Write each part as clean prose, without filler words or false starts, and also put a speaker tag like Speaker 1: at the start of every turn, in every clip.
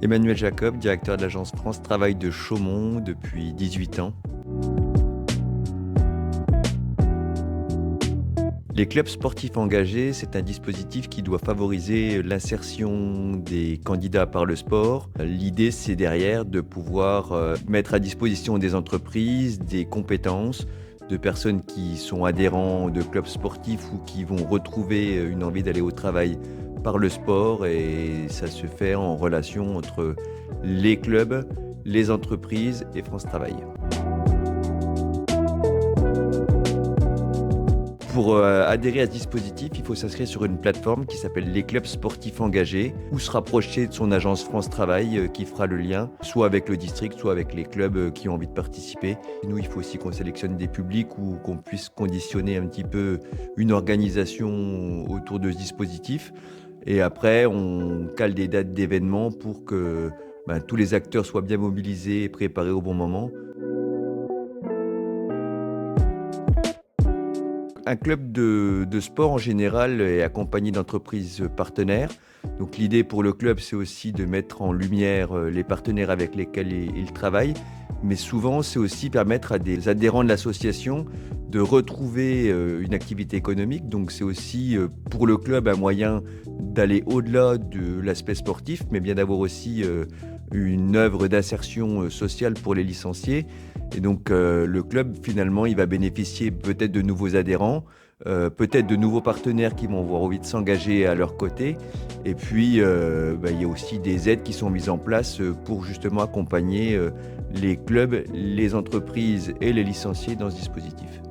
Speaker 1: Emmanuel Jacob, directeur de l'agence France Travail de Chaumont depuis 18 ans. Les clubs sportifs engagés, c'est un dispositif qui doit favoriser l'insertion des candidats par le sport. L'idée, c'est derrière de pouvoir mettre à disposition des entreprises des compétences de personnes qui sont adhérents de clubs sportifs ou qui vont retrouver une envie d'aller au travail par le sport, et ça se fait en relation entre les clubs, les entreprises et France Travail. Pour adhérer à ce dispositif, il faut s'inscrire sur une plateforme qui s'appelle les clubs sportifs engagés ou se rapprocher de son agence France Travail qui fera le lien, soit avec le district, soit avec les clubs qui ont envie de participer. Et nous, il faut aussi qu'on sélectionne des publics ou qu'on puisse conditionner un petit peu une organisation autour de ce dispositif. Et après, on cale des dates d'événements pour que tous les acteurs soient bien mobilisés et préparés au bon moment. Un club de sport en général est accompagné d'entreprises partenaires. Donc l'idée pour le club, c'est aussi de mettre en lumière les partenaires avec lesquels il travaille. Mais souvent, c'est aussi permettre à des adhérents de l'association de retrouver une activité économique. Donc c'est aussi pour le club un moyen d'aller au-delà de l'aspect sportif, mais bien d'avoir aussi une œuvre d'insertion sociale pour les licenciés. Et donc le club, finalement, il va bénéficier peut-être de nouveaux adhérents, peut-être de nouveaux partenaires qui vont avoir envie de s'engager à leur côté. Et puis, il y a aussi des aides qui sont mises en place pour justement accompagner les clubs, les entreprises et les licenciés dans ce dispositif.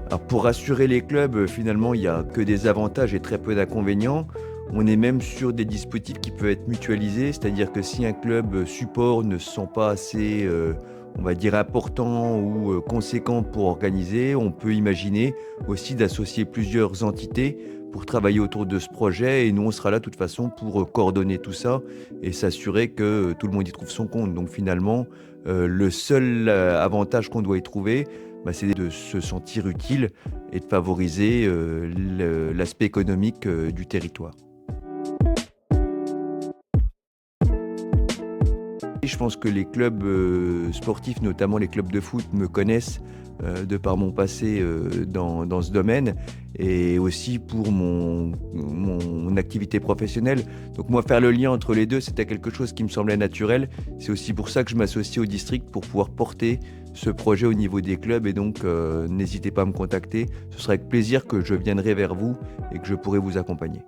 Speaker 1: Alors pour rassurer les clubs, finalement, il n'y a que des avantages et très peu d'inconvénients. On est même sur des dispositifs qui peuvent être mutualisés, c'est-à-dire que si un club support ne se sent pas assez, on va dire, important ou conséquent pour organiser, on peut imaginer aussi d'associer plusieurs entités pour travailler autour de ce projet. Et nous, on sera là de toute façon pour coordonner tout ça et s'assurer que tout le monde y trouve son compte. Donc finalement, le seul avantage qu'on doit y trouver, c'est de se sentir utile et de favoriser l'aspect économique du territoire. Je pense que les clubs sportifs, notamment les clubs de foot, me connaissent de par mon passé dans ce domaine et aussi pour mon activité professionnelle. Donc moi, faire le lien entre les deux, c'était quelque chose qui me semblait naturel. C'est aussi pour ça que je m'associe au district pour pouvoir porter ce projet au niveau des clubs, et donc n'hésitez pas à me contacter. Ce sera avec plaisir que je viendrai vers vous et que je pourrai vous accompagner.